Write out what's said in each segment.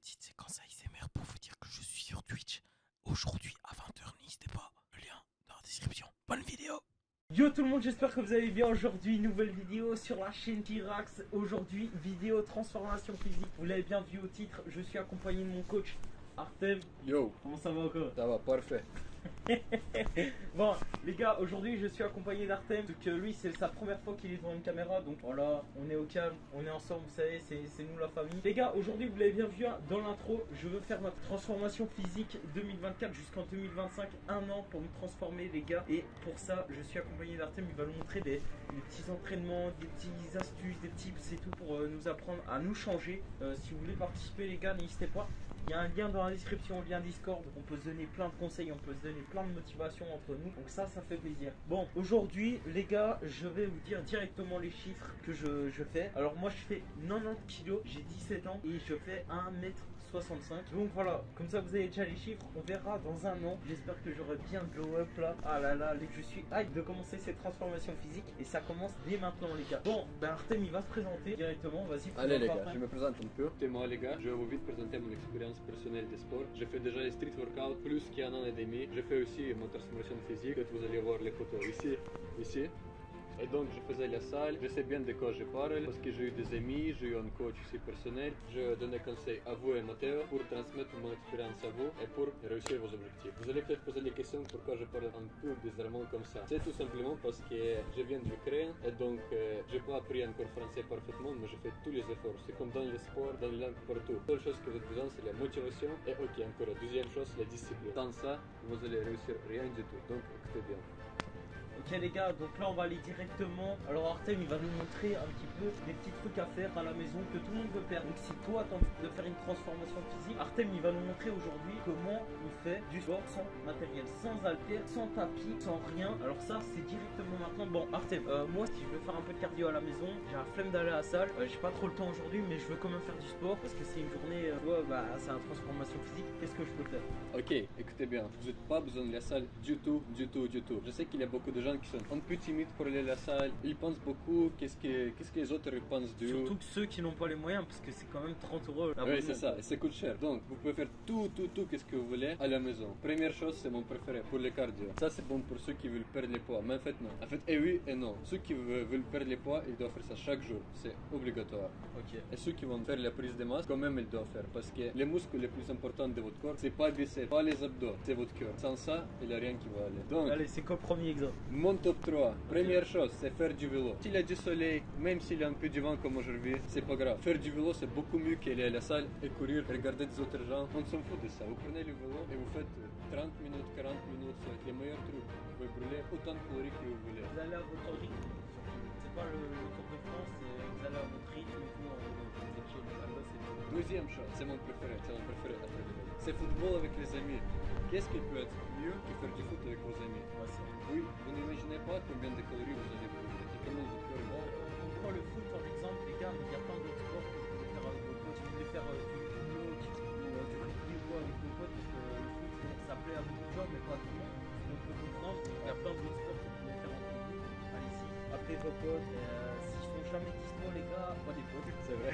petite séquence ASMR pour vous dire que je suis sur Twitch aujourd'hui à 20h. N'hésitez pas, le lien dans la description. Bonne vidéo. Yo tout le monde, j'espère que vous allez bien. Aujourd'hui, nouvelle vidéo sur la chaîne T-Rax. Aujourd'hui, vidéo transformation physique. Vous l'avez bien vu au titre, je suis accompagné de mon coach Artem. Yo, Comment ça va encore? ça va, parfait. Bon les gars, aujourd'hui je suis accompagné d'Artem. Donc lui c'est sa première fois qu'il est devant une caméra. Donc voilà, on est au calme, on est ensemble, vous savez, c'est nous la famille. Les gars, aujourd'hui vous l'avez bien vu dans l'intro, je veux faire notre transformation physique 2024 jusqu'en 2025. Un an pour me transformer les gars. Et pour ça je suis accompagné d'Artem. Il va nous montrer des petits entraînements, des petites astuces, des tips et tout pour nous apprendre à nous changer. Si vous voulez participer les gars, n'hésitez pas. Il y a un lien dans la description, lien Discord. On peut se donner plein de conseils, on peut se donner plein de motivation entre nous. Donc ça fait plaisir. Bon, aujourd'hui, les gars, je vais vous dire directement les chiffres que je fais. Alors moi, je fais 90 kilos, j'ai 17 ans et je fais 1m65. Donc voilà, comme ça, vous avez déjà les chiffres. On verra dans un an. J'espère que j'aurai bien glow up là. Ah là là, je suis hype de commencer cette transformation physique. Et ça commence dès maintenant, les gars. Bon, ben Artem, il va se présenter directement. Vas-y. Allez les gars, je me présente un peu. C'est moi les gars, je vais vous vite présenter mon expérience personnelle de sport. J'ai fait déjà les street workout plus qu'un an et demi. J'ai fait aussi mon transformation physique. Peut-être vous allez voir les photos ici. Et donc je faisais la salle, je sais bien de quoi je parle parce que j'ai eu des amis, j'ai eu un coach aussi personnel. Je donnais conseils à vous et Matteo pour transmettre mon expérience à vous et pour réussir vos objectifs. Vous allez peut-être poser des questions pourquoi je parle un peu bizarrement comme ça. C'est tout simplement parce que je viens de l'Ukraine et donc j'ai pas appris encore français parfaitement, mais je fais tous les efforts. C'est comme dans le sport, dans les langues, partout. La seule chose que vous avez besoin c'est la motivation et ok, encore la deuxième chose, la discipline. Sans ça, vous allez réussir rien du tout. Donc écoutez bien. Ok les gars, donc là on va aller directement. Alors Artem il va nous montrer un petit peu des petits trucs à faire à la maison que tout le monde veut faire. Donc si toi t'as envie de faire une transformation physique, Artem il va nous montrer aujourd'hui comment on fait du sport sans matériel, sans haltères, sans tapis, sans rien. Alors ça c'est directement maintenant. Bon Artem, moi si je veux faire un peu de cardio à la maison, j'ai la flemme d'aller à la salle, j'ai pas trop le temps aujourd'hui mais je veux quand même faire du sport parce que c'est une journée, c'est une transformation physique. Qu'est-ce que je peux faire? Ok, écoutez bien, vous n'avez pas besoin de la salle du tout. Je sais qu'il y a beaucoup de gens qui sont un peu timides pour aller à la salle. Ils pensent beaucoup qu'est-ce que les autres pensent d'eux. Surtout que ceux qui n'ont pas les moyens parce que c'est quand même 30 euros. Oui, c'est ça, et ça coûte cher. Donc, vous pouvez faire tout qu'est-ce que vous voulez à la maison. Première chose, c'est mon préféré pour le cardio. Ça, c'est bon pour ceux qui veulent perdre les poids. Mais en fait, non. En fait, et oui et non. Ceux qui veulent perdre les poids, ils doivent faire ça chaque jour. C'est obligatoire. Ok. Et ceux qui vont faire la prise de masse, quand même, ils doivent faire. Parce que les muscles les plus importants de votre corps, c'est pas les biceps, pas les abdos, c'est votre cœur. Sans ça, il n'y a rien qui va aller. Donc, allez, c'est quoi le premier exemple? mon top 3. Première chose, c'est faire du vélo. S'il y a du soleil, même s'il y a un peu de vent comme aujourd'hui, c'est pas grave. Faire du vélo, c'est beaucoup mieux qu'aller à la salle et courir, regarder des autres gens. On s'en fout de ça. Vous prenez le vélo et vous faites 30 minutes, 40 minutes, ça va être les meilleurs trucs. Vous pouvez brûler autant de calories que vous voulez. Vous allez à votre rythme. C'est pas le Tour de France, vous allez à votre rythme et tout. Vous êtes chill. Là-bas, c'est bon. Deuxième chose, c'est mon préféré après le vélo. C'est football avec les amis. Qu'est-ce qui peut être mieux que faire du foot avec vos amis? Ouais, c'est vrai. Oui, vous n'imaginez pas combien de calories vous allez brûler. Et comment votre corps va. On prend le foot en exemple, les gars, mais il y a plein d'autres sports que vous pouvez faire avec vos potes. Si vous voulez faire du judo ou du rugby ou quoi avec vos potes, parce que le foot, ça plaît à beaucoup de gens, mais pas à tout le monde. Donc, on peut comprendre. Il y a plein d'autres sports que vous pouvez faire entre vous. Allez-y, appelez vos potes. S'ils sont jamais dispo, les gars, pas des potes. C'est vrai.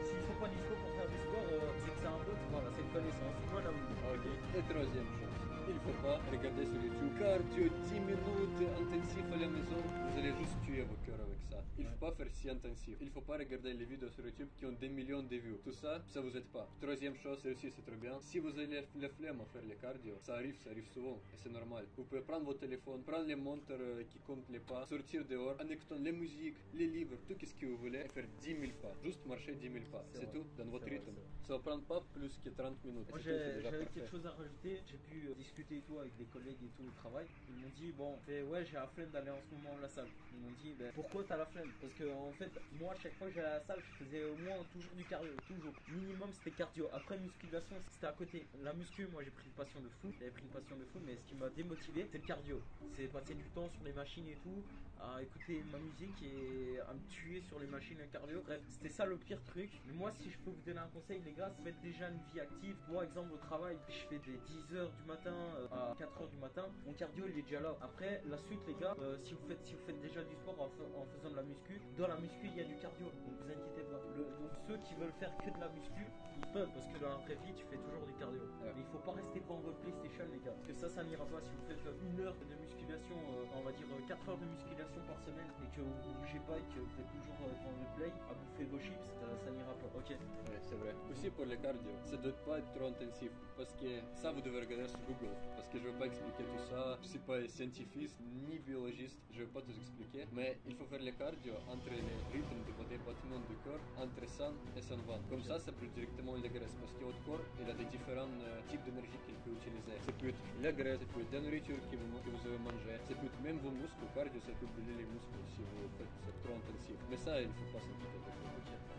S'ils sont pas dispo pour faire du sport, c'est que c'est un pote, voilà, c'est une connaissance. Voilà. Ok. Et troisième chose, il faut pas regarder sur YouTube cardio 10 minutes intensif à la maison. Vous allez juste tuer vos cœurs avec ça. Il faut pas faire si intensif. Il faut pas regarder les vidéos sur YouTube qui ont des millions de vues. Tout ça, ça vous aide pas. Troisième chose, c'est aussi c'est très bien. Si vous avez la flemme à faire les cardio, ça arrive souvent et c'est normal. Vous pouvez prendre votre téléphone, prendre les montres qui comptent les pas, sortir dehors, en écoutant les musiques, les livres, tout ce que vous voulez, et faire 10 000 pas. Juste marcher 10 000 pas. C'est tout dans votre rythme. Ça va prendre pas plus que 30 minutes. Moi j'avais quelque chose à rajouter, j'ai pu discuter et tout avec des collègues et tout au travail. Ils m'ont dit bon, ouais j'ai la flemme d'aller en ce moment à la salle. Ils m'ont dit pourquoi t'as la flemme? Parce que en fait moi à chaque fois que j'allais à la salle je faisais au moins toujours du cardio, toujours. Minimum c'était cardio. Après musculation c'était à côté. La muscu moi j'ai pris une passion de fou, j'avais pris une passion de fou mais ce qui m'a démotivé c'est le cardio. C'est passer du temps sur les machines et tout à écouter ma musique et à me tuer sur les machines à cardio. Bref, c'était ça le pire truc. Mais moi, si je peux vous donner un conseil, les gars, faites déjà une vie active. Moi, exemple, au travail, je fais des 10h du matin à 4h du matin. Mon cardio, il est déjà là. Après, la suite, les gars, si vous faites déjà du sport en faisant de la muscu, dans la muscu, il y a du cardio. Donc, vous inquiétez pas. Donc, ceux qui veulent faire que de la muscu, ils peuvent. Parce que dans la vraie vie, tu fais toujours du cardio. Mais il faut pas rester devant votre PlayStation, les gars. Parce que ça n'ira pas. Si vous faites 1 heure de musculation, on va dire 4 heures de musculation par semaine, et que vous ne bougez pas et que vous êtes toujours devant le play à bouffer vos chips, ça n'ira pas. Ok. Ouais, c'est vrai. Aussi pour le cardio, ça doit pas être trop intensif. Parce que ça, vous devez regarder sur Google. Parce que je vais pas expliquer tout ça. Je suis pas scientifique ni biologiste. Je vais pas tout expliquer. Mais il faut faire le cardio entre les rythmes des battements du corps, entre 100 et 120. Comme ça peut directement la graisse. Parce que votre corps, il a des différents types d'énergie qu'il peut utiliser. Ça peut être la graisse, ça peut être la nourriture que vous avez mangé. Ça peut être même vos muscles. Cardio, ça peut brûler les muscles si vous faites ça trop intensif. Mais ça, il faut pas s'inquiéter.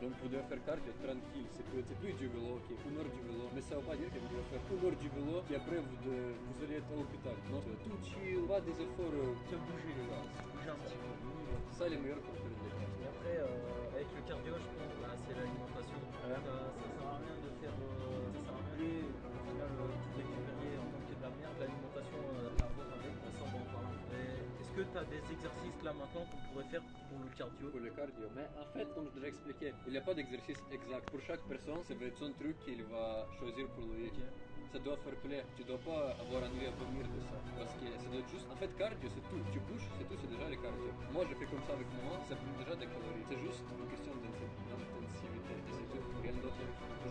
Donc vous devez faire cardio tranquille. Ça peut être du vélo, 1 heure du vélo. Mais ça va pas dire que vous devez faire 1 heure du vélo et après vous allez être à l'hôpital. Non, tout chill, pas des efforts. Se bouger, les gars. Se bouger un petit peu. Ça, les meilleurs pour faire le cardio. Et après, avec le cardio, je pense que c'est l'alimentation. Ça sert à rien de faire. Ça sert à rien. Au final, tout récupérer en tant que de la merde. L'alimentation, la voir avec, ça on va en parler. Est-ce que tu as des exercices là maintenant qu'on pourrait faire pour le cardio? Pour le cardio. Mais en fait, comme je déjà expliqué, il n'y a pas d'exercice exact. Pour chaque personne, ça va être son truc qu'il va choisir pour lui. Okay. Ça doit faire plaisir. Tu dois pas avoir envie à vomir de ça. Parce que ça doit être juste. En fait, cardio, c'est tout. Tu bouges, c'est tout, c'est déjà le cardio. Moi, je fais comme ça avec moi, ça prend déjà des calories. C'est juste une question d'intensivité. Et c'est tout. Rien d'autre.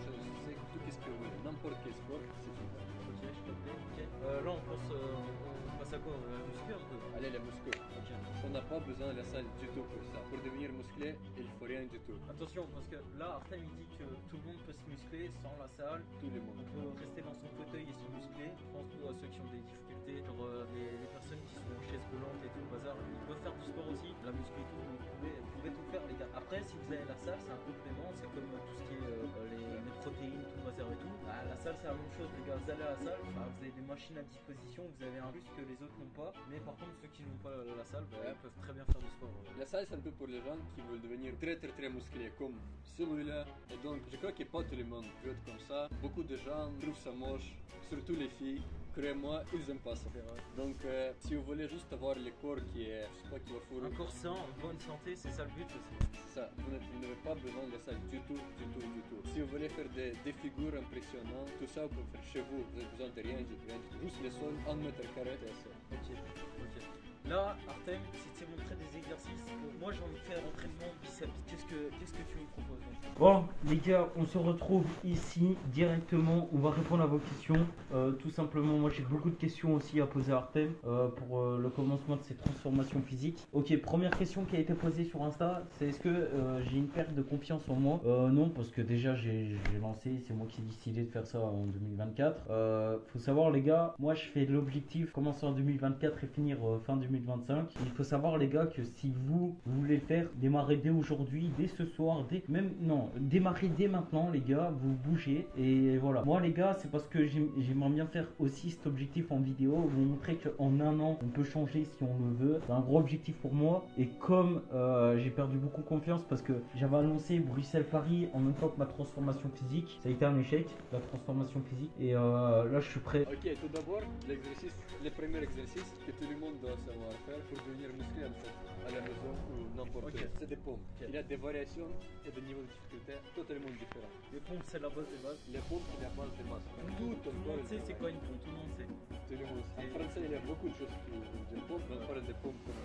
C'est tout ce que vous voulez. N'importe quel sport, c'est tout. Ok, je te plais. Ok. Là, on passe à quoi? Muscu un peu. Allez, la muscu. Ok. On n'a pas besoin de la salle du tout pour ça. Pour devenir musclé, il faut rien du tout. Attention, parce que là, Artem il dit que tout le monde peut se muscler sans la salle. Tout le monde. On peut rester dans son fauteuil et se muscler. Je pense pour ceux qui ont des difficultés, genre les personnes qui sont en chaise roulante et tout le bazar, ils peuvent faire du sport aussi, la muscu et tout, donc vous pouvez tout faire les gars. Après, si vous avez la salle, c'est un complément, c'est comme tout ce qui est les protéines, tout le bazar et tout. Bah, la salle, c'est la même chose les gars, vous allez à la salle, bah, vous avez des machines à disposition, vous avez un plus que les autres n'ont pas, mais par contre, ceux qui n'ont pas la salle, bah, ils peuvent très bien faire du sport. La salle, c'est un peu pour les gens qui veulent devenir très musclés, comme celui-là. Et donc, je crois que pas tout le monde veut être comme ça. Beaucoup de gens trouvent ça moche, surtout les filles. Croyez-moi, ils aiment pas ça. Donc, si vous voulez juste avoir le corps qui est, je sais pas, qui va fourrer. Un corps sain, en bonne santé, c'est ça le but aussi. C'est ça, vous n'avez pas besoin de ça du tout. Si vous voulez faire des figures impressionnantes, tout ça, vous pouvez faire chez vous. Vous avez besoin de rien du tout. Juste le sol, 1 mètre carré, et ça. Ok. Là, Artem, si tu montrer des exercices, moi j'ai envie de faire entraînement biceps. Qu'est-ce que tu me proposes? Bon, les gars, on se retrouve ici directement. On va répondre à vos questions. Tout simplement, moi j'ai beaucoup de questions aussi à poser à Artem pour le commencement de ses transformations physiques. Ok, première question qui a été posée sur Insta, c'est est-ce que j'ai une perte de confiance en moi? Non, parce que déjà j'ai lancé, c'est moi qui ai décidé de faire ça en 2024. Faut savoir les gars, moi je fais l'objectif commencer en 2024 et finir fin 2025. Il faut savoir les gars que si vous voulez le faire, démarrez dès aujourd'hui, dès ce soir, démarrez dès maintenant les gars, vous bougez et voilà. Moi les gars, c'est parce que j'aimerais bien faire aussi cet objectif en vidéo, vous montrer qu'en 1 an on peut changer si on le veut. C'est un gros objectif pour moi et comme j'ai perdu beaucoup confiance parce que j'avais annoncé Bruxelles-Paris en même temps que ma transformation physique, ça a été un échec, la transformation physique et là je suis prêt. Ok, tout d'abord, le premier exercice que tout le monde doit savoir faire pour devenir musclé en fait, à la maison ou n'importe où. C'est des pompes. Il y a des variations et des niveaux de difficulté totalement différents. Les pompes c'est la base des bases. Les pompes c'est la base des bases. Tout le monde sait c'est quoi une pompe, tout le monde sait. Tout le monde sait. En français il y a beaucoup de choses des pompes, mais on parle des pompes comme...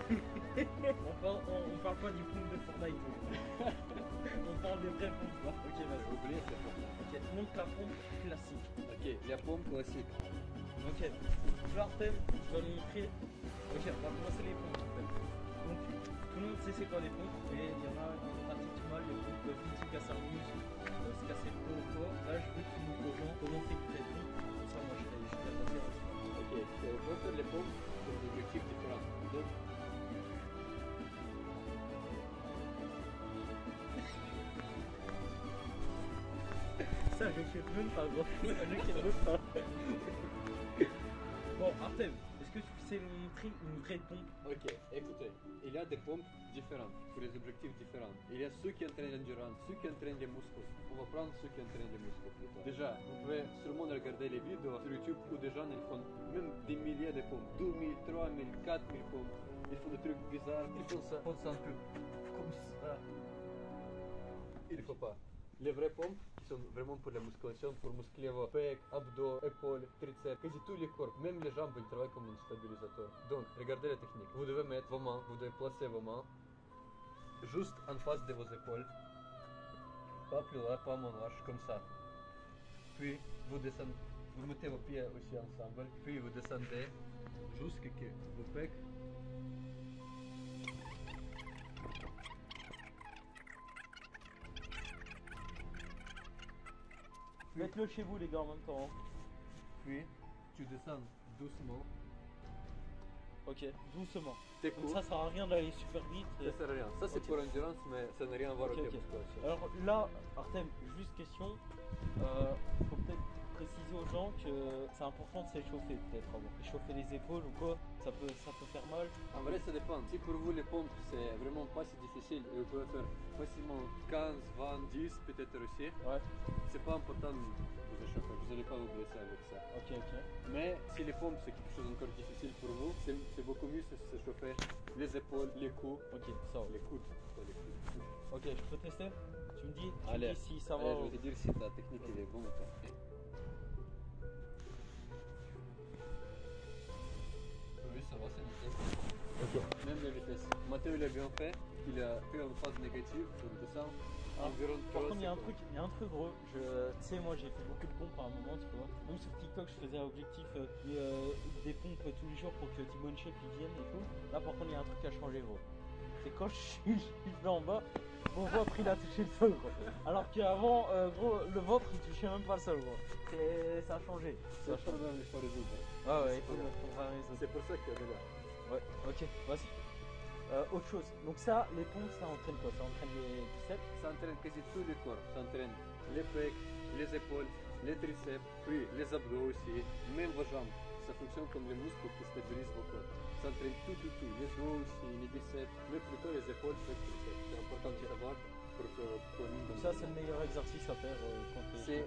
on parle pas du pompe de Fortnite. On parle des vraies pompes. Ok, vas-y. Oubliez ces pompes. Ok, montre la pompe classique. Ok, la pompe classique. Ok, là Artem, tu vas nous montrer. Ok, on va commencer les pompes en fait. Donc, tout le monde sait c'est quoi les pompes, mais il y en a qui pratiquent mal les pompes qui se cassent un muscle, se casser le dos ou quoi. Là, je veux que tu montres aux gens comment c'est que tu as dit. Comme ça, moi je vais passer à ça. Ok, on peut faire les pompes pour des objectifs différents. Donc, ça, je ne sais même pas, gros. Je ne sais même pas. Bon, Artem, est-ce que tu sais nous montrer une vraie pompe? Ok, écoutez, il y a des pompes différentes pour des objectifs différents. Il y a ceux qui entraînent l'endurance, ceux qui entraînent les muscles. On va prendre ceux qui entraînent les muscles plutôt. Déjà, vous pouvez sûrement regarder les vidéos sur YouTube où des gens ils font même des milliers de pompes, 2000, 3000, 4000 pompes. Ils font des trucs bizarres, ils font ça un peu comme ça. Il faut pas. Les vraies pompes qui sont vraiment pour la musculation, pour muscler vos pecs, abdos, épaules, triceps, quasi tous les corps, même les jambes, ils travaillent comme un stabilisateur. Donc, regardez la technique. Vous devez mettre vos mains, vous devez placer vos mains juste en face de vos épaules. Pas plus loin, pas mon large, comme ça. Puis, vous descendez, vous mettez vos pieds aussi ensemble. Puis, vous descendez jusqu'à que vos pecs. Faites-le chez vous les gars en même temps. Puis, tu descends doucement. Ok, doucement. T'es Donc court. ça sert à rien d'aller super vite. Ça sert à rien. Ça, c'est Ok. pour endurance, mais ça n'a rien à voir Ok, avec ok. la musculation. Alors là, Artem, juste question. Faut peut-être préciser aux gens que c'est important de s'échauffer peut-être avant. Échauffer les épaules ou quoi, ça peut faire mal. En vrai, ça dépend. Si pour vous, les pompes, c'est vraiment pas si difficile, et vous pouvez faire facilement 15, 20, 10 peut-être aussi, Ouais, c'est pas important de vous échauffer. Vous n'allez pas vous blesser avec ça. ok. Mais si les pompes, c'est quelque chose encore difficile pour vous, c'est beaucoup mieux de s'échauffer les épaules, les coudes, Ok, ça va. les coudes. Pas les coudes. Ok, je peux tester? Tu me dis, Allez. si ça va. Allez, je vais te dire si ta technique elle est bonne ou pas. Oui, ça va, c'est nickel. Ok. Même la vitesse. Mathéo, il a bien fait. Il a fait en phase négative, donc de ça, Ah, environ Par 3 contre, il y a un secondes. truc gros. Tu sais, moi j'ai fait beaucoup de pompes à un moment, tu vois. Même sur TikTok, je faisais objectif des pompes tous les jours pour que Timon Shape il vienne et tout. Là, par contre, il y a un truc à changer, gros. C'est quand je suis là en bas, mon ventre il a touché le sol, gros. Alors qu'avant, gros, le ventre il touchait même pas le sol, gros. Ça a changé. C'est un problème, il faut résoudre. Ah ouais, il faut C'est mettre pour faire les C'est pour ça qu'il y a là. Ouais, ok, vas-y. Autre chose. Donc ça, les pompes, ça entraîne quoi? Ça entraîne les biceps? Ça entraîne quasi tous les corps. Ça entraîne les pecs, les épaules, les triceps, puis les abdos aussi, même vos jambes. Ça fonctionne comme les muscles qui stabilisent vos corps. Ça entraîne tout. Les dos aussi, les biceps, mais plutôt les épaules, les triceps. C'est important de savoir pour que Donc ça, c'est le meilleur exercice à faire quand t'es... C'est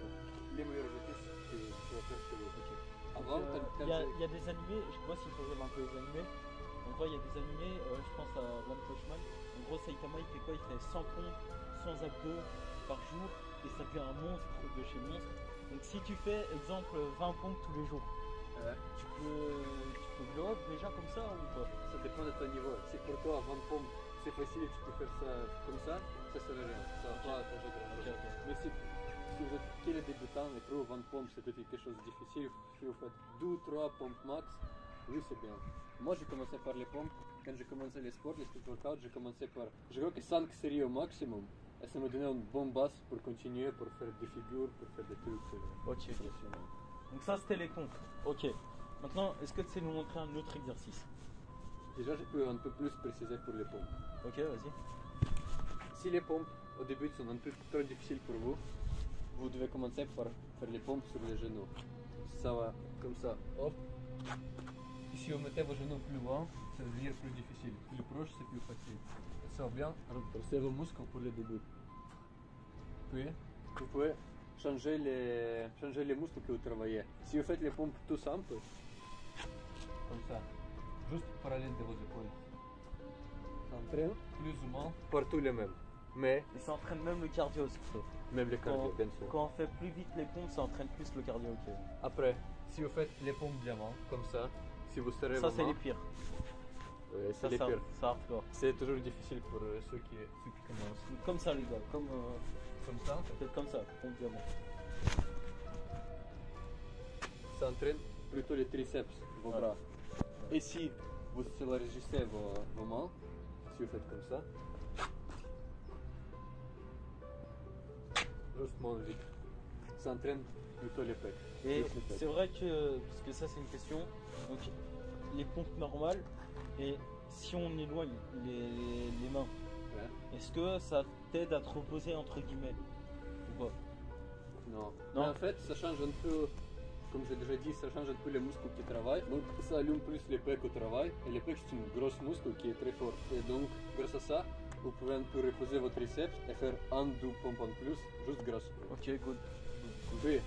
les meilleurs exercices que tu vas faire chez vous. Ok. Avant, Il y a des animés, je sais pas s'il faut regarder un peu les animés. En gros, il y a des animés, je pense à One Punch Man. En gros, Saitama il fait quoi? Il fait 100 pompes, 100 abdos par jour et ça devient un monstre de chez monstre. Donc si tu fais, exemple, 20 pompes tous les jours, tu peux blow up déjà comme ça ou pas? ça dépend de ton niveau. Si pour toi, 20 pompes, c'est facile, tu peux faire ça comme ça sert à rien. Ça va pas changer grand chose. Ok. Mais si vous êtes que les débutants et pour vous, 20 pompes, c'est quelque chose de difficile, si vous faites 2-3 pompes max, oui, c'est bien. Moi, j'ai commencé par les pompes. Quand j'ai commencé les sports, les street workouts, j'ai commencé par, je crois que 5 séries au maximum. Et ça m'a donné une bonne base pour continuer, pour faire des figures, pour faire des trucs Ok. impressionnants. Donc ça, c'était les pompes. Ok. Maintenant, est-ce que tu sais nous montrer un autre exercice? Déjà, je peux un peu plus préciser pour les pompes. Ok, vas-y. Si les pompes, au début, sont un peu trop difficiles pour vous, vous devez commencer par faire les pompes sur les genoux. Ça va comme ça, hop. Et si vous mettez vos genoux plus loin, ça va devenir plus difficile. Plus proche, c'est plus facile. Et ça va bien renforcer vos muscles pour le début. Puis, vous pouvez changer les muscles que vous travaillez. Si vous faites les pompes tout simples, comme ça, juste parallèle de vos épaules, ça entraîne plus ou moins partout les mêmes. Mais Et ça entraîne même le cardio surtout. même les cardio, bien sûr. Quand on fait plus vite les pompes, ça entraîne plus le cardio. Ok. Après, si vous faites les pompes diamant, comme ça, si vous serrez Ça, vos c'est mains, les pires. ouais, Ça, c'est les pires. c'est hardcore. C'est toujours difficile pour ceux qui commencent. Comme ça, les gars. Comme ça, Peut-être comme ça. Pompe diamant. ça entraîne plutôt les triceps, vos Voilà. bras. Et si vous élargissez vos mains, si vous faites comme ça, justement vite, ça entraîne plutôt les pecs. Et Plus les pecs. c'est vrai que, parce que ça, c'est une question. Donc, les pompes normales, et si on éloigne les mains, Ouais. est-ce que ça t'aide à te reposer entre guillemets ou pas? Non. Non. Mais en fait, ça change un peu comme j'ai déjà dit, ça change un peu les muscles qui travaillent. Donc ça allume plus les pecs au travail. Et les pecs, c'est une grosse muscle qui est très fort. Et donc, grâce à ça, vous pouvez un peu reposer votre triceps et faire un, deux pompes en plus, juste grâce au Ok, good. Oui,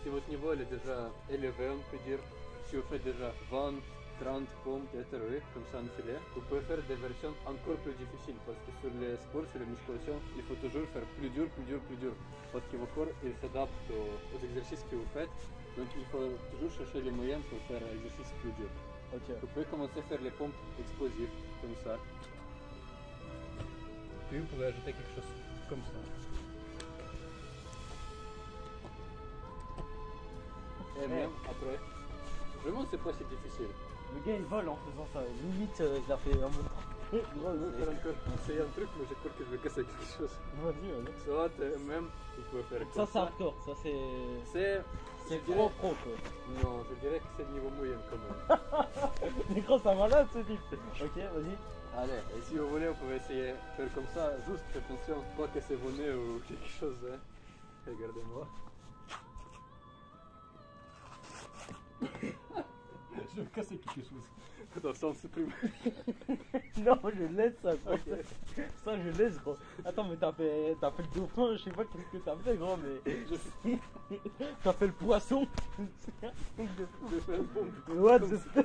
si votre niveau est déjà élevé, on peut dire, si vous faites déjà 20, 30 pompes, etc., comme ça en filet, vous pouvez faire des versions encore plus difficiles parce que sur les sports, sur les musculations, il faut toujours faire plus dur, plus dur, plus dur parce que vos corps il s'adapte aux exercices que vous faites. Donc il faut toujours chercher les moyens pour faire un exercice plus dur. Ok. Vous pouvez commencer à faire les pompes explosives comme ça. Puis vous pouvez ajouter quelque chose comme ça. Et même après, vraiment c'est pas si difficile. Le gars il vole en faisant ça. Limite, il a fait un bon temps. Non, je vais faire encore essayer un truc, mais j'ai peur que je vais casser quelque chose. Vas-y, vas-y. Soit même, vous pouvez faire Ça, comme c'est hardcore. Ça, c'est. C'est C'est je pro dirais- pro quoi. Non, je dirais que c'est niveau moyen quand même. Mais gros, c'est un malade ce type. Ok, vas-y. Allez, et si vous voulez, vous pouvez essayer de faire comme ça. Juste attention, pas casser vos nez ou quelque chose. Hein. Regardez-moi. Je vais casser quelque chose. Attends, ça on supprime. Non, je laisse ça. Gros. Ça, je laisse gros. Attends, mais t'as fait le dauphin. Je sais pas qu'est-ce que t'as fait gros, mais. T'as fait le poisson. Je vais faire une pompe. What Comme the ça.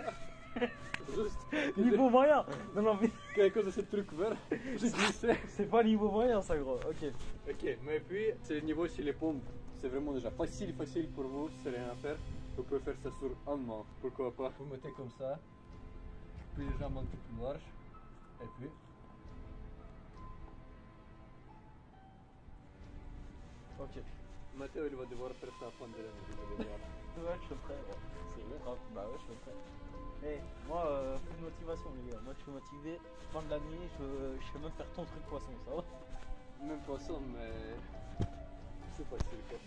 Juste. Niveau moyen. Non, non, mais À cause de ce truc vert, j'ai glissé. c'est pas niveau moyen ça gros. Ok. Ok, mais puis, c'est le niveau sur les pompes. C'est vraiment déjà facile pour vous, c'est rien à faire. Vous pouvez faire ça sur un main, pourquoi pas. Vous mettez comme ça, puis les jambes un peu plus larges, et puis. Ok. Mathéo, il va devoir faire ça pendant l'année, vous allez voir. Ouais, je suis prêt. Ouais. C'est vrai. Bah ouais, je suis prêt. Eh, moi, full motivation les gars. Moi, je suis motivé. Fin de l'année, je vais même faire ton truc poisson, ça va? Même poisson, mais. C'est facile quoi.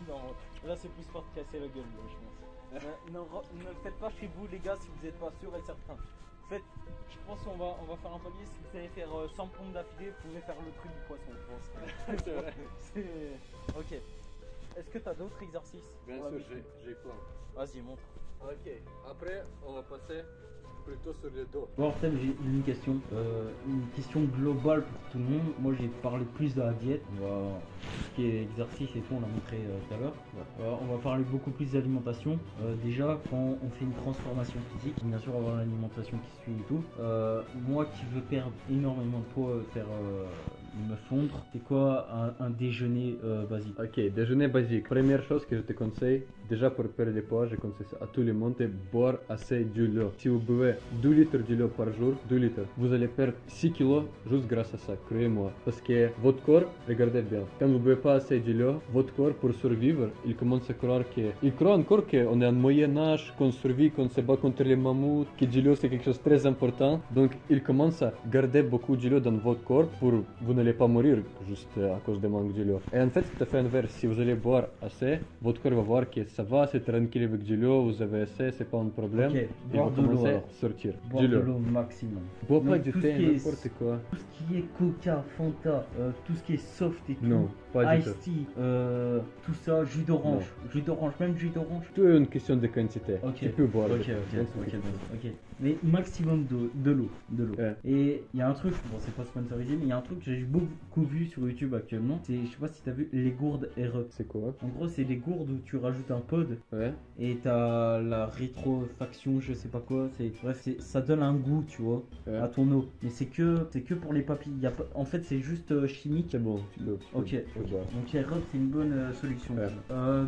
Non, là c'est plus pour te casser la gueule, je pense. Ne le faites pas chez vous les gars si vous n'êtes pas sûr et certain. Faites, je pense qu'on va faire un palier, si vous allez faire 100 pompes d'affilée, vous pouvez faire le truc du poisson, je pense. C'est vrai. Ok. Est-ce que tu as d'autres exercices? Bien pour la sûr, muscu? j'ai plein. Vas-y, montre. Ok, après, on va passer plutôt sur le dos. Bon, Artem, j'ai une question globale pour tout le monde. Moi, j'ai parlé plus de la diète. Tout ce qui est exercice et tout, on l'a montré tout à l'heure. On va parler beaucoup plus d'alimentation. Déjà, quand on fait une transformation physique, bien sûr, avoir l'alimentation qui suit et tout. Moi qui veux perdre énormément de poids, me fondre, c'est quoi un déjeuner basique? Ok, déjeuner basique. Première chose que je te conseille, déjà pour perdre du poids, je conseille à tout le monde de boire assez d'eau. Si vous buvez 2 litres d'eau par jour, 2 litres, vous allez perdre 6 kilos juste grâce à ça, croyez-moi. Parce que votre corps, regardez bien, quand vous buvez pas assez d'eau, votre corps pour survivre, il commence à croire il croit encore qu'on est en Moyen-Âge, qu'on survit, qu'on se bat contre les mammouths, que l'eau c'est quelque chose de très important. Donc il commence à garder beaucoup d'eau dans votre corps pour vous n'allez pas mourir juste à cause du manque d'eau. Et en fait, c'est tout à fait inverse. Si vous allez boire assez, votre corps va voir que ça va, c'est tranquille avec de l'eau, vous avez assez, c'est pas un problème. Ok, Il va boire de l'eau commencer alors. à sortir. Boire de l'eau maximum. Bois pas Donc, du tout ce thé, qui est- n'importe quoi. Tout ce qui est coca, fanta, tout ce qui est soft et tout. Non, pas du tout. Iced tea, tout ça, jus d'orange. Jus d'orange, même jus d'orange. Tout est une question de quantité. Ok. Tu peux boire. Ok, de ok, tout. Donc, c'est ok, tout. ok. Mais maximum de l'eau. Ouais. Et il y a un truc, bon c'est pas sponsorisé, mais il y a un truc que j'ai beaucoup vu sur YouTube actuellement. C'est, je sais pas si t'as vu, les gourdes RE. C'est quoi? En gros, c'est des gourdes où tu rajoutes un pod Ouais. et t'as la rétrofaction, je sais pas quoi. Bref, ça donne un goût, tu vois, Ouais. à ton eau. Mais c'est que pour les papilles. Il y a pas, en fait, c'est juste chimique. C'est bon, tu peux. Ok, tu peux ok. boire. Donc les RE, c'est une bonne solution. Ouais.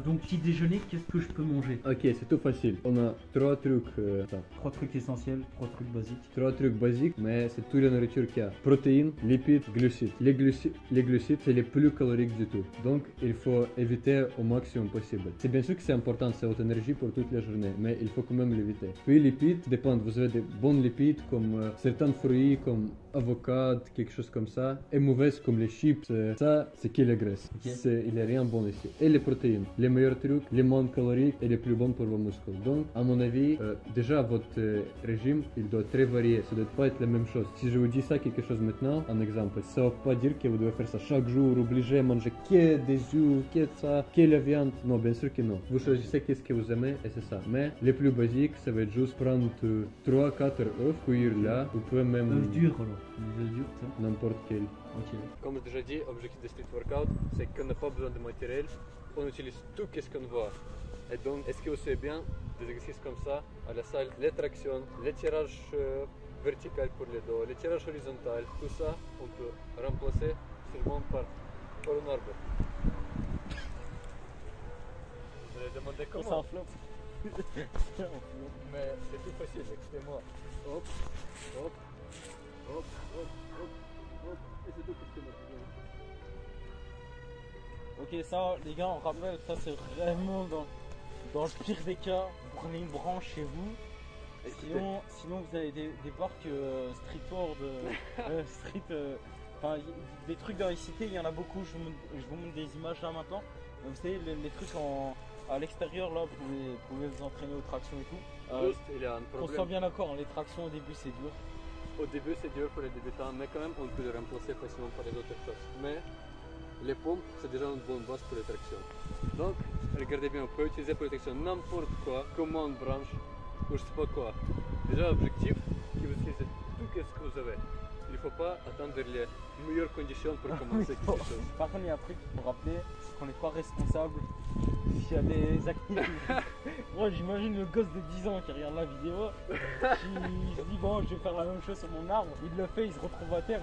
Donc petit déjeuner, qu'est-ce que je peux manger? Ok, c'est tout facile. On a trois trucs. Attends. 3 trucs essentiels, 3 trucs basiques. Trois trucs basiques, mais c'est toute la nourriture qu'il y a. Protéines, lipides, glucides. Les glucides, c'est les plus caloriques du tout. Donc, il faut éviter au maximum possible. C'est bien sûr que c'est important, c'est votre énergie pour toute la journée, mais il faut quand même l'éviter. Puis, lipides, dépend. Vous avez des bons lipides comme certains fruits, comme avocat, quelque chose comme ça, et mauvaises comme les chips. Ça, c'est que la graisse. Ok. Il n'y a rien de bon ici. Et les protéines, les meilleurs trucs, les moins caloriques et les plus bons pour vos muscles. Donc, à mon avis, déjà, votre régime, il doit être très varié. Ça doit pas être la même chose. Si je vous dis ça, quelque chose maintenant, un exemple, soupe, pas dire que vous devez faire ça chaque jour, obliger à manger que des œufs, que ça, que la viande. Non, bien sûr que non. Vous choisissez qu'est-ce que vous aimez et c'est ça. Mais le plus basique, ça va être juste prendre 3-4 œufs, cuire là, vous pouvez même Œufs durs alors. Les œufs durs, ça. n'importe quel. Ok. Comme j'ai déjà dit, l'objectif de street workout, c'est qu'on n'a pas besoin de matériel, on utilise tout ce qu'on voit. Et donc, est-ce que vous savez bien des exercices comme ça à la salle, les tractions, les tirages vertical pour les dos, les tirages horizontal, tout ça, on peut remplacer seulement par un arbre. Vous allez demander C'est un comment? flop. Mais c'est tout facile, écoutez-moi. Hop, hop, hop, hop, hop, hop, et c'est tout ce que nous faisons. Ok, ça, les gars, on rappelle, ça c'est vraiment dans le pire des cas. Vous prenez une branche chez vous. Sinon vous avez des parcs streetboard, enfin des trucs dans les cités, il y en a beaucoup. Je vous montre des images là maintenant. Vous savez, les trucs à l'extérieur là, vous pouvez vous entraîner aux tractions et tout. Juste, il y a un On problème. soit bien d'accord, les tractions au début c'est dur. Au début, c'est dur pour les débutants, mais quand même, on peut les remplacer facilement par les autres choses. Mais les pompes, c'est déjà une bonne base pour les tractions. Donc, regardez bien, on peut utiliser pour les tractions n'importe quoi, comme une branche, ou je sais pas quoi. Déjà, l'objectif, c'est que vous utilisez tout ce que vous avez. Il ne faut pas attendre les meilleures conditions pour commencer quelque chose. Par contre, il y a un truc qu'il faut rappeler, c'est qu'on n'est pas responsable s'il y a des activités. Moi, j'imagine le gosse de 10 ans qui regarde la vidéo, qui se dit bon, je vais faire la même chose sur mon arbre. Il le fait, il se retrouve à terre.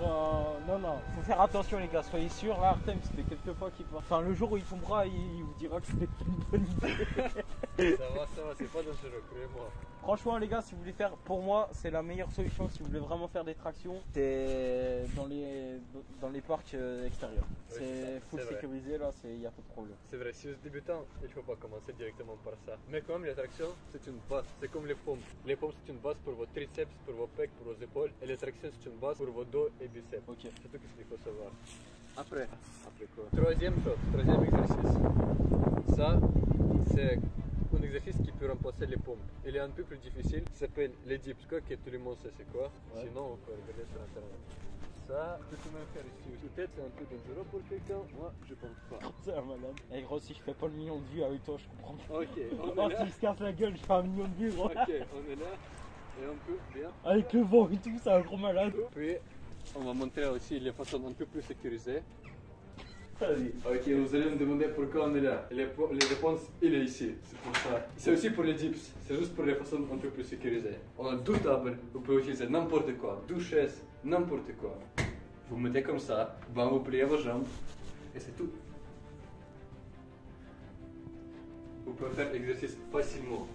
Non, faut faire attention, les gars, soyez sûrs. Là, Artem, c'était quelques fois qu'il part. Enfin, le jour où il tombera, il vous dira que c'était une bonne idée. Ça va, c'est pas dangereux, croyez-moi. Franchement, les gars, si vous voulez faire, pour moi, c'est la meilleure solution si vous voulez vraiment faire des tractions. C'est dans les parcs extérieurs. Oui, C'est full c'est vrai. sécurisé, là, il n'y a pas de problème. C'est vrai, si vous êtes débutant, il ne faut pas commencer directement par ça. Mais quand même, les tractions, c'est une base. C'est comme les pompes. Les pompes, c'est une base pour vos triceps, pour vos pecs, pour vos épaules. Et les tractions, c'est une base pour vos dos et biceps. Ok. C'est tout ce qu'il faut savoir. Après quoi? Troisième chose, troisième exercice. Ça, c'est un exercice qui peut remplacer les pompes. Il est un peu plus difficile, il s'appelle les dips. Quoi que tout le monde sait c'est quoi. Ouais. Sinon, on peut regarder sur internet. Ça, tu peux même faire ici. Peut-être c'est un peu dangereux pour quelqu'un, moi je pense pas. C'est un malade. Et gros, si je fais pas le million de vues avec toi, je comprends pas. Ok, on Oh, est là. s'il se casse la gueule, je fais un million de vues, gros. Ok, on est là. Et on peut bien. Avec le vent et tout, c'est un gros malade. Puis, on va montrer aussi les façons un peu plus sécurisées. Allez. Ok, vous allez me demander pourquoi on est là. Les réponses, il est ici. C'est pour ça. C'est aussi pour les dips. C'est juste pour les façons un peu plus sécurisées. On a deux tables. Vous pouvez utiliser n'importe quoi. Deux chaises, n'importe quoi. Vous mettez comme ça. Vous pliez vos jambes. Et c'est tout. Vous pouvez faire l'exercice facilement.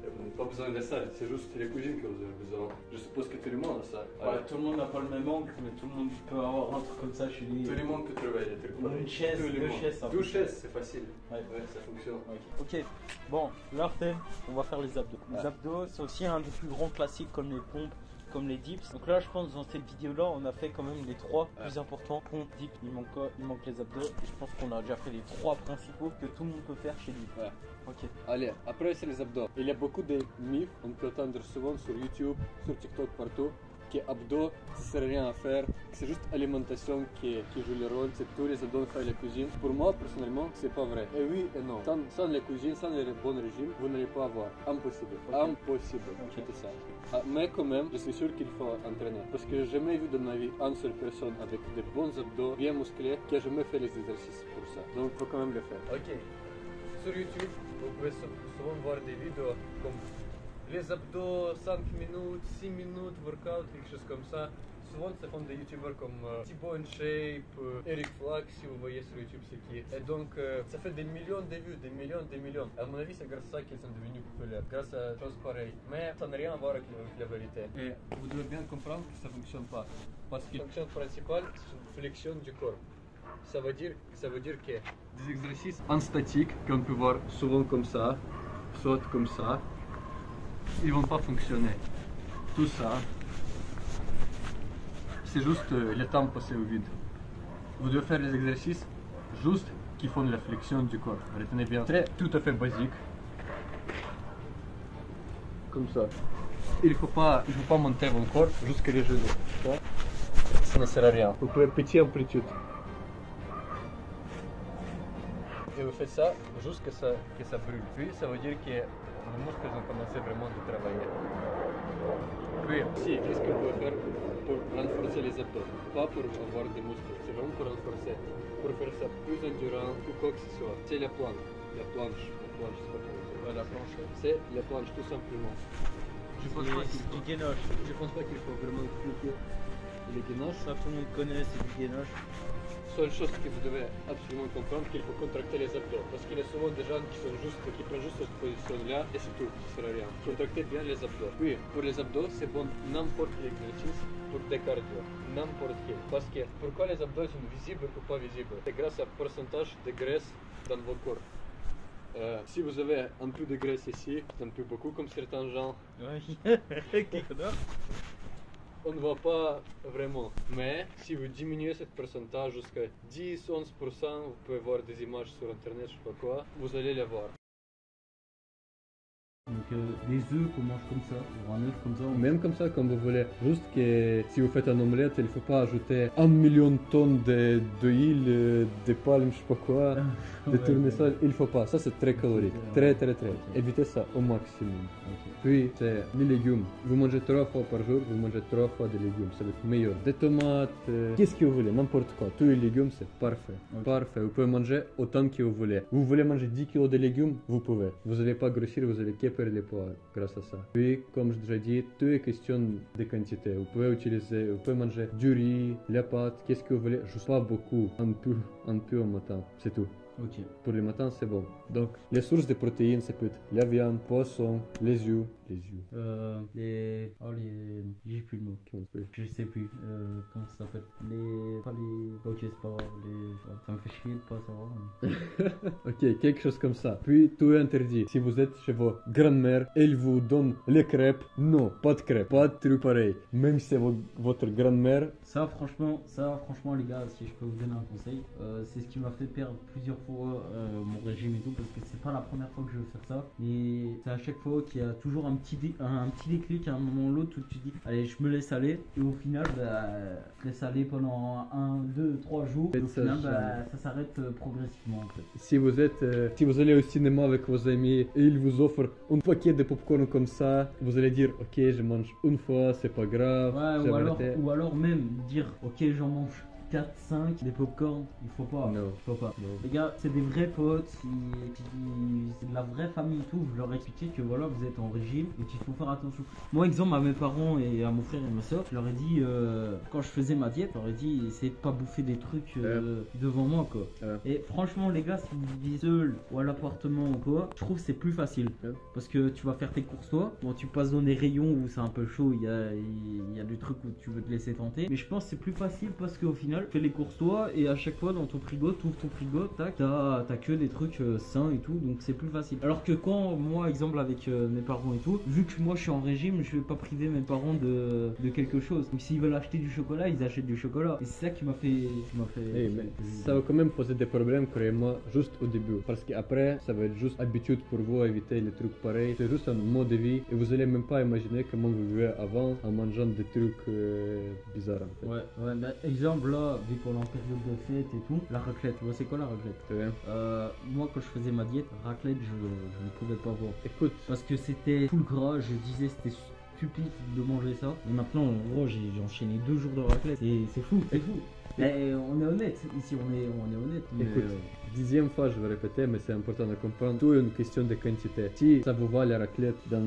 Et vous n'avez pas besoin de la salle. C'est juste les cuisines que vous avez besoin. Je suppose que tout le monde a ça. Ouais, tout le monde n'a pas le même angle, mais tout le monde peut avoir un truc comme ça chez lui. Tout le monde peut trouver des trucs Ou pareils. une chaise, Tout le deux monde. chaises, ça Deux fonctionne. chaises, c'est facile. Ouais. Ouais, ça fonctionne. Ok, bon, là Artem, on va faire les abdos. Les Ouais. abdos, c'est aussi un des plus grands classiques comme les pompes, comme les dips. Donc là, je pense dans cette vidéo-là, on a fait quand même les trois plus importants. Pompes, dips, il manque les abdos. Et je pense qu'on a déjà fait les trois principaux que tout le monde peut faire chez lui. Ouais. Ok. Allez, après c'est les abdos. Il y a beaucoup de mythes, on peut entendre souvent sur YouTube, sur TikTok, partout, que abdos, ça sert à rien à faire, que c'est juste alimentation qui joue le rôle, c'est tous les abdos faire la cuisine. Pour moi, personnellement, c'est pas vrai. Et oui et non. Sans la cuisine, sans le bon régime, vous n'allez pas avoir. Impossible. Ok. Impossible. C'était ça. Ah, mais quand même, je suis sûr qu'il faut entraîner. Parce que j'ai jamais vu dans ma vie une seule personne avec des bons abdos, bien musclés, qui a jamais fait les exercices pour ça. Donc il faut quand même le faire. Ok. Sur YouTube, vous pouvez souvent voir des vidéos comme les abdos 5 minutes, 6 minutes, workout, quelque chose comme ça. Souvent, ce sont des youtubeurs comme Thibaut InShape, Eric Flack, si vous voyez sur YouTube c'est qui. Et donc, ça fait des millions de vues, des millions. À mon avis, c'est grâce à ça qu'ils sont devenus populaires, grâce à choses pareilles. Mais ça n'a rien à voir avec la vérité. Et vous devez bien comprendre que ça ne fonctionne pas. Parce que la fonction principale, c'est une flexion du corps. Ça veut dire que des exercices en statique, qu'on peut voir souvent comme ça, soit comme ça, ils vont pas fonctionner. Tout ça, c'est juste le temps passé au vide. Vous devez faire les exercices juste qui font la flexion du corps. Retenez bien, très tout à fait basique. Comme ça. Il faut pas monter mon corps jusqu'à les genoux. Ça. ça ne sert à rien. Vous pouvez petite amplitude. Et vous faites ça jusqu'à ce que ça brûle. Puis ça veut dire que les muscles ont commencé vraiment à travailler. Puis, si, qu'est-ce que vous pouvez faire pour renforcer les abdos? Pas pour avoir des muscles, c'est vraiment pour renforcer. Pour faire ça plus endurant ou quoi que ce soit. C'est la planche. La planche, c'est pas comment dire. Ouais, la planche. C'est la planche, tout simplement. Je pense pas qu'il faut vraiment expliquer les gainages. Ça, tout le monde connaît, c'est du gainage. Seule chose que vous devez absolument comprendre, qu'il faut contracter les abdos. Parce qu'il y a souvent des gens qui prennent juste cette position-là et c'est tout, ça sert à rien. Contractez bien les abdos. Puis, pour les abdos, c'est bon n'importe quel exercice pour des cardio. N'importe quel. Parce que, pourquoi les abdos sont visibles ou pas visibles? C'est grâce au pourcentage de graisse dans vos corps. Si vous avez un peu de graisse ici, un peu beaucoup comme certains gens, Ouais, quel connard. on ne voit pas vraiment. Mais si vous diminuez ce pourcentage jusqu'à 10-11%, vous pouvez voir des images sur internet, je sais pas quoi, vous allez les voir. Donc des œufs qu'on mange comme ça, ou un œuf comme ça. Même comme ça, comme vous voulez. Juste que si vous faites un omelette, il ne faut pas ajouter 1 million de tonnes d'huile, de palme, je sais pas quoi, de tournesol. Il ne faut pas. Ça, c'est très calorique. Très. Évitez ça au maximum. Puis, c'est les légumes. Vous mangez 3 fois par jour, vous mangez 3 fois des légumes. Ça va être meilleur. Des tomates, qu'est-ce que vous voulez, n'importe quoi. Tous les légumes, c'est parfait. Parfait. Vous pouvez manger autant que vous voulez. Vous voulez manger 10 kg de légumes, vous pouvez. Vous n'allez pas grossir, vous allez perdre les poids grâce à ça. Puis, comme je déjà dit, tout est question de quantité. Vous pouvez manger du riz, la pâte, qu'est-ce que vous voulez. Juste pas beaucoup, un peu au matin, c'est tout. Ok. Pour le matin, c'est bon. Donc, les sources de protéines, c'est peut être la viande, poisson, les œufs. J'ai plus le mot. Je sais plus. Comment ça s'appelle? Ok, c'est pas grave. Ça me fait chier de pas savoir. Ok, quelque chose comme ça. Puis, tout est interdit. Si vous êtes chez vos grand-mères, elles vous donnent les crêpes. Non, pas de crêpes, pas de trucs pareils. Même si c'est votre grand-mère. Ça, franchement, les gars, si je peux vous donner un conseil, c'est ce qui m'a fait perdre plusieurs fois mon régime et tout, parce que c'est pas la première fois que je veux faire ça, mais c'est à chaque fois qu'il y a toujours un petit déclic à un moment ou l'autre où tu dis allez, je me laisse aller, et au final je laisse aller pendant 1, 2, 3 jours, et au final ça s'arrête progressivement en fait. Si vous allez au cinéma avec vos amis et ils vous offrent un paquet de popcorn comme ça, vous allez dire ok, je mange une fois, c'est pas grave. Ouais, ou alors même dire ok, j'en mange 4, 5, des popcorn, il faut pas. Non. Il faut pas. Non. Les gars, c'est des vrais potes, c'est de la vraie famille et tout. Je leur ai expliqué que voilà, vous êtes en régime et qu'il faut faire attention. Moi, exemple, à mes parents et à mon frère et ma soeur, je leur ai dit, quand je faisais ma diète, je leur ai dit, essayez de pas bouffer des trucs devant moi, quoi. Et franchement, les gars, si vous vivez seul ou à l'appartement ou quoi, je trouve que c'est plus facile. Parce que tu vas faire tes courses toi. Bon, tu passes dans des rayons où c'est un peu chaud, il y a des trucs où tu veux te laisser tenter. Mais je pense que c'est plus facile parce qu'au final, fais les courses toi et à chaque fois dans ton frigo, tu ouvres ton frigo, tac, t'as que des trucs sains et tout, donc c'est plus facile. Alors que quand moi, exemple avec mes parents et tout, vu que moi je suis en régime, je vais pas priver mes parents de quelque chose. Donc s'ils veulent acheter du chocolat, ils achètent du chocolat. Et c'est ça qui m'a fait. Ça va quand même poser des problèmes, croyez-moi, juste au début. Parce qu'après, ça va être juste habitude pour vous à éviter les trucs pareils. C'est juste un mode de vie et vous allez même pas imaginer comment vous vivez avant en mangeant des trucs bizarres en fait. Ouais, bah, exemple là, vu qu'on est en période de fête et tout, la raclette, tu vois c'est quoi la raclette? Moi quand je faisais ma diète, raclette je ne pouvais pas voir. Écoute, parce que c'était full gras, je disais c'était stupide de manger ça. Et maintenant en gros j'ai enchaîné 2 jours de raclette et c'est fou, c'est fou. Mais on est honnête, ici on est honnête. Mais écoute, 10e fois je vais répéter, mais c'est important de comprendre, tout est une question de quantité. Si ça vous va la raclette dans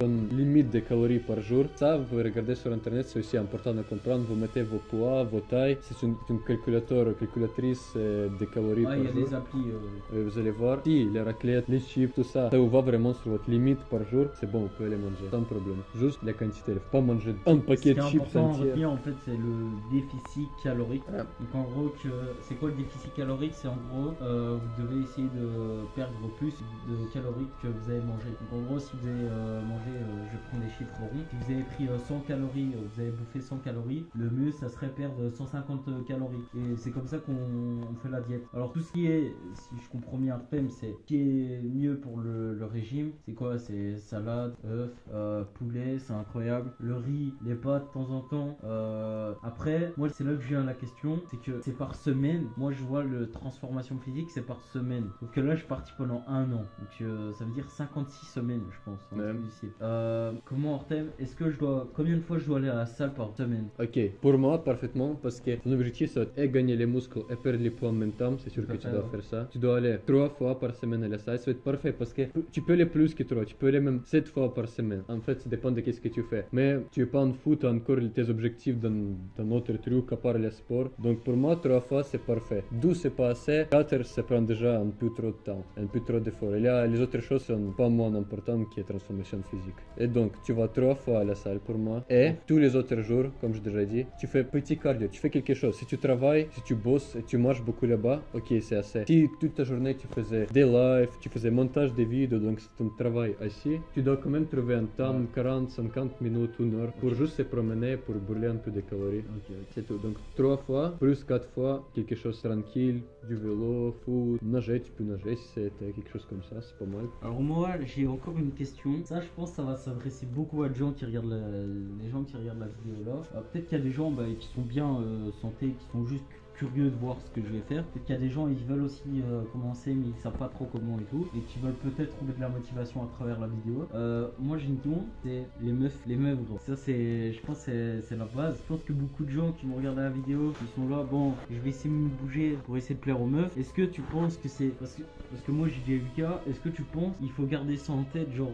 une limite de calories par jour, ça vous pouvez regarder sur internet, c'est aussi important de comprendre. Vous mettez vos poids, vos tailles, c'est une calculatrice de calories par jour. Il y a des applis. Vous allez voir, si les raclettes, les chips, tout ça, ça vous va vraiment sur votre limite par jour, c'est bon, vous pouvez les manger, sans problème. Juste la quantité, il ne faut pas manger un paquet de chips entiers. Ce qui est important à retenir en fait, c'est le déficit calorique. Donc en gros, c'est quoi le déficit calorique? C'est en gros, vous devez essayer de perdre plus de calories que vous avez mangé. Donc en gros, si vous avez mangé, je prends des chiffres ronds, si vous avez pris 100 calories, vous avez bouffé 100 calories, le mieux ça serait perdre 150 calories. Et c'est comme ça qu'on fait la diète. Alors tout ce qui est, si je comprends bien Artem, c'est ce qui est mieux pour le régime, c'est quoi? C'est salade, œufs, poulet, c'est incroyable. Le riz, les pâtes de temps en temps. Après, moi c'est là que je viens à la question, c'est que c'est par semaine. Moi je vois le transformation physique, c'est par semaine. Donc là je suis parti pendant 1 an. Donc ça veut dire 56 semaines, je pense. Comment Artem, combien de fois je dois aller à la salle par semaine? Ok, pour moi, parfaitement, parce que ton objectif, c'est gagner les muscles et perdre les poids en même temps, c'est sûr que tu dois faire ça. Tu dois aller 3 fois par semaine à la salle, ça va être parfait, parce que tu peux aller plus que 3, tu peux aller même 7 fois par semaine. En fait, ça dépend de ce que tu fais. Mais tu es pas en foot, tu as encore tes objectifs dans autre truc, à part le sport. Donc pour moi, 3 fois, c'est parfait. 12, c'est pas assez. 4, ça prend déjà un peu trop de temps, un peu trop d'efforts. Et là, les autres choses sont pas moins importantes que transformation physique. Et donc, tu vas 3 fois à la salle pour moi. Et tous les autres jours, comme je déjà dit, tu fais petit cardio, tu fais quelque chose. Si tu travailles, si tu bosses et tu marches beaucoup là-bas, ok, c'est assez. Si toute ta journée tu faisais des lives, tu faisais montage des vidéos, donc c'est ton travail assis, tu dois quand même trouver un temps, 40, 50 minutes, 1 heure, pour juste se promener, pour brûler un peu de calories. C'est tout. Donc 3 fois, plus 4 fois, quelque chose tranquille, du vélo, foot, nager, tu peux nager si c'était quelque chose comme ça, c'est pas mal. Alors moi, j'ai encore une question. Ça, je pense que ça va s'adresser beaucoup à des gens qui regardent les gens qui regardent la vidéo là. Peut-être qu'il y a des gens qui sont bien santé, qui sont juste curieux de voir ce que je vais faire. Peut-être qu'il y a des gens, ils veulent aussi commencer, mais ils savent pas trop comment et tout, et qui veulent peut-être trouver de la motivation à travers la vidéo. Moi j'ai une question, c'est les meufs gros. Ça c'est, je pense c'est la base. Je pense que beaucoup de gens qui vont regarder la vidéo, qui sont là, bon, je vais essayer de me bouger pour essayer de plaire aux meufs. Est-ce que tu penses que c'est parce que moi j'ai dit à Lucas, est-ce que tu penses il faut garder ça en tête, genre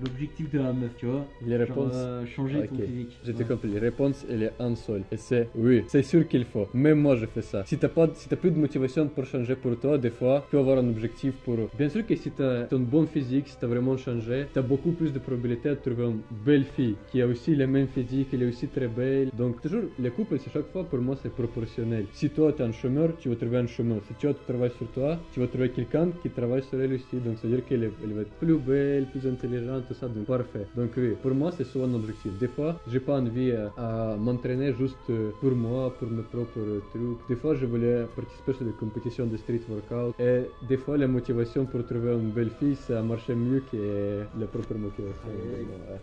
l'objectif de la meuf, tu vois? Les réponses, changer ton physique. J'ai compris. Les réponses, elle est un seul. Et c'est oui, c'est sûr qu'il faut. Même moi je fais ça. Si t'as plus de motivation pour changer pour toi, des fois, tu peux avoir un objectif pour. Bien sûr que si t'as une bonne physique, si t'as vraiment changé, t'as beaucoup plus de probabilité de trouver une belle fille qui a aussi le même physique, elle est aussi très belle. Donc toujours, les couples, c'est chaque fois pour moi c'est proportionnel. Si toi t'es un chômeur, tu vas trouver un chômeur. Si tu travailles sur toi, tu vas trouver quelqu'un qui travaille sur elle aussi. Donc ça veut dire qu'elle va être plus belle, plus intelligente, tout ça. Donc parfait. Donc oui, pour moi c'est souvent un objectif. Des fois, j'ai pas envie à m'entraîner juste pour moi, pour mes propres trucs. Des fois, je voulais participer sur des compétitions de street workout. Et des fois, la motivation pour trouver une belle fille, ça marchait mieux que la propre motivation.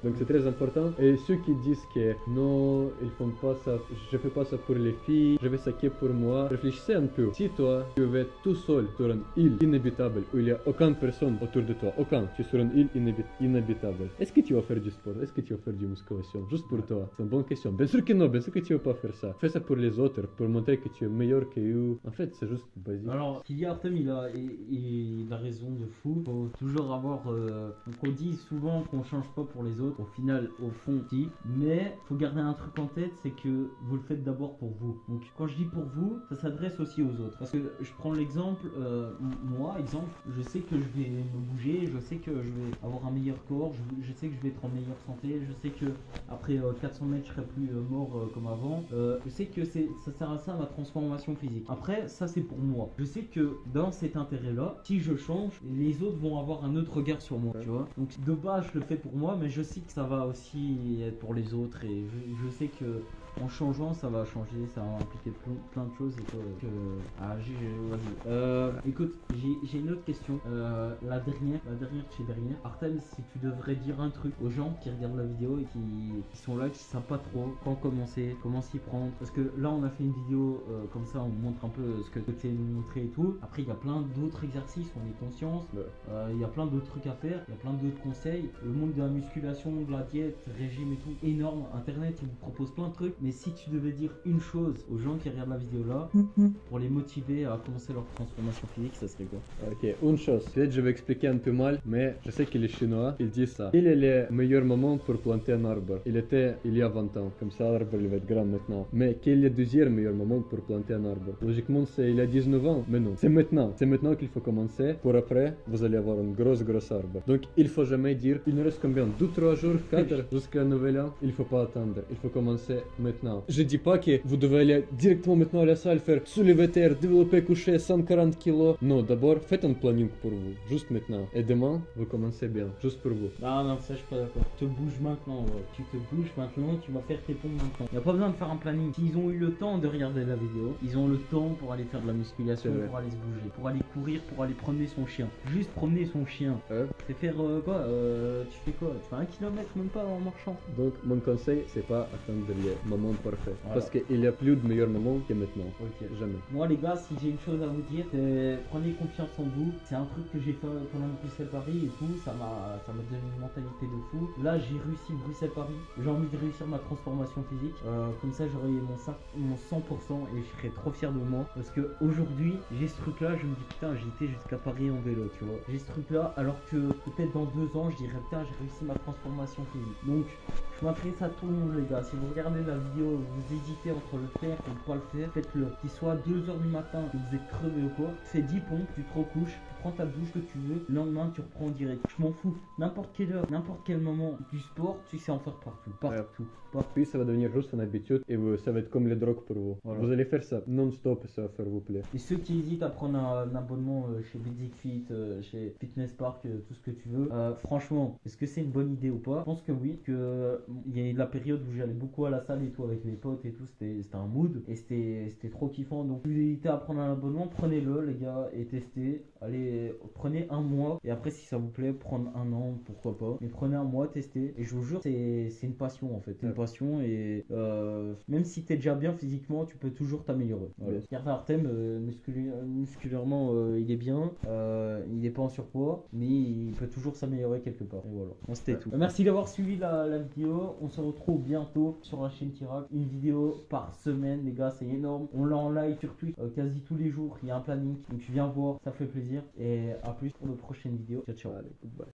Donc c'est très important. Et ceux qui disent que non, ils font pas ça, je fais pas ça pour les filles, je fais ça que pour moi. Réfléchissez un peu. Si toi, tu veux être tout seul sur une île inhabitable où il n'y a aucune personne autour de toi, tu es sur une île inhabitable, est-ce que tu vas faire du sport? Est-ce que tu vas faire du musculation? Juste pour toi? C'est une bonne question. Bien sûr que non, bien sûr que tu vas pas faire ça. Fais ça pour les autres, pour montrer que tu es meilleur que eux. En fait, c'est juste basique. Alors, Kylian Artem, il a raison de fou. Faut toujours avoir. Donc on dit souvent qu'on change pas pour les autres. Au final, au fond, si. Mais faut garder un truc en tête, c'est que vous le faites d'abord pour vous. Donc quand je dis pour vous, ça s'adresse aussi aux autres. Parce que je prends l'exemple, moi, je sais que je vais me bouger, je sais que je vais avoir un meilleur corps, je sais que je vais être en meilleure santé, je sais que après 400 mètres, je serai plus mort comme avant. Je sais que ça sert à ça, ma transformation physique. Après, ça c'est pour moi. Je sais que dans cet intérêt-là, si je change, les autres vont avoir un autre regard sur moi, tu vois. Donc de base, je le fais pour moi, mais je sais que ça va aussi être pour les autres, et je sais que en changeant, ça va changer, ça va impliquer plein de choses. Et vas-y. Écoute, j'ai une autre question. La dernière chez dernière. Artem, si tu devrais dire un truc aux gens qui regardent la vidéo et qui sont là, qui savent pas trop quand commencer, comment s'y prendre. Parce que là, on a fait une vidéo comme ça, on montre un peu ce que tu sais nous montrer et tout. Après, il y a plein d'autres exercices, on est conscience. Il y a plein d'autres trucs à faire, il y a plein d'autres conseils. Le monde de la musculation, de la diète, régime et tout, énorme. Internet, il vous propose plein de trucs. Mais si tu devais dire une chose aux gens qui regardent la vidéo là, pour les motiver à commencer leur transformation physique, ça serait quoi? Ok, une chose. Peut-être je vais expliquer un peu mal, mais je sais que les Chinois, ils disent ça. Quel est le meilleur moment pour planter un arbre? Il était il y a 20 ans. Comme ça, l'arbre il va être grand maintenant. Mais quel est le deuxième meilleur moment pour planter un arbre? Logiquement, c'est il y a 19 ans. Mais non, c'est maintenant. C'est maintenant qu'il faut commencer. Pour après, vous allez avoir un gros arbre. Donc, il faut jamais dire, il nous reste combien? 2-3 jours, 4 jusqu'à nouvel an. Il faut pas attendre. Il faut commencer maintenant. maintenant. Je dis pas que vous devez aller directement maintenant à la salle faire soulever terre, développer coucher 140 kilos. Non, d'abord faites un planning pour vous, juste maintenant. Et demain, vous commencez bien, juste pour vous. Ah non, ça je suis pas d'accord. Tu te bouges maintenant, ouais. Tu te bouges maintenant, tu vas faire tes pompes maintenant. Y a pas besoin de faire un planning. S'ils ont eu le temps de regarder la vidéo, ils ont le temps pour aller faire de la musculation, C'est vrai. pour aller se bouger, pour aller courir, pour aller promener son chien. Juste promener son chien. C'est faire quoi tu fais quoi? Tu fais 1 kilomètre même pas en marchant. Donc, mon conseil, c'est pas attendre le moment parfait. Voilà. Parce qu'il y a plus de meilleur moment que maintenant. Ok. Jamais. Moi les gars, si j'ai une chose à vous dire, c'est prenez confiance en vous. C'est un truc que j'ai fait pendant Bruxelles-Paris et tout, ça m'a donné une mentalité de fou. Là j'ai réussi Bruxelles-Paris, j'ai envie de réussir ma transformation physique. Comme ça j'aurai mon 100% et je serai trop fier de moi. Parce que aujourd'hui j'ai ce truc là, je me dis putain j'ai été jusqu'à Paris en vélo, tu vois. J'ai ce truc là alors que peut-être dans 2 ans je dirais putain j'ai réussi ma transformation physique. Donc je m'adresse à tout le monde les gars, si vous regardez la vidéo, vous hésitez entre le faire ou ne pas le faire, faites-le. Qu'il soit 2h du matin, que vous êtes crevé ou quoi, fais 10 pompes, tu te recouches, tu prends ta douche que tu veux, le lendemain tu reprends en direct. Je m'en fous, n'importe quelle heure, n'importe quel moment du sport, tu sais en faire partout, partout. Puis ça va devenir juste une habitude et ça va être comme les drogues pour vous. Voilà. Vous allez faire ça non-stop et ça va faire vous plaisir. Et ceux qui hésitent à prendre un abonnement chez Basic Fit, chez Fitness Park, tout ce que tu veux, franchement, est-ce que c'est une bonne idée ou pas? Je pense que oui, que il y a eu la période où j'allais beaucoup à la salle et tout avec mes potes et tout, c'était un mood et c'était trop kiffant. Donc si vous hésitez à prendre un abonnement, prenez-le les gars et testez. Allez, prenez 1 mois et après si ça vous plaît, prendre 1 an, pourquoi pas. Mais prenez 1 mois, testez. Et je vous jure, c'est une passion en fait, c'est une passion et même si t'es déjà bien physiquement, tu peux toujours t'améliorer. Voilà. Regardez Artem, musculairement il est bien, il est pas en surpoids, mais il peut toujours s'améliorer quelque part. Et voilà, bon, c'était tout. Merci d'avoir suivi la vidéo. On se retrouve bientôt sur la chaîne Tirac. Une vidéo par semaine, les gars, c'est énorme. On l'a en live sur Twitch quasi tous les jours. Il y a un planning, donc tu viens voir, ça fait plaisir. Et à plus pour de prochaines vidéos. Ciao, ciao. Allez, goodbye.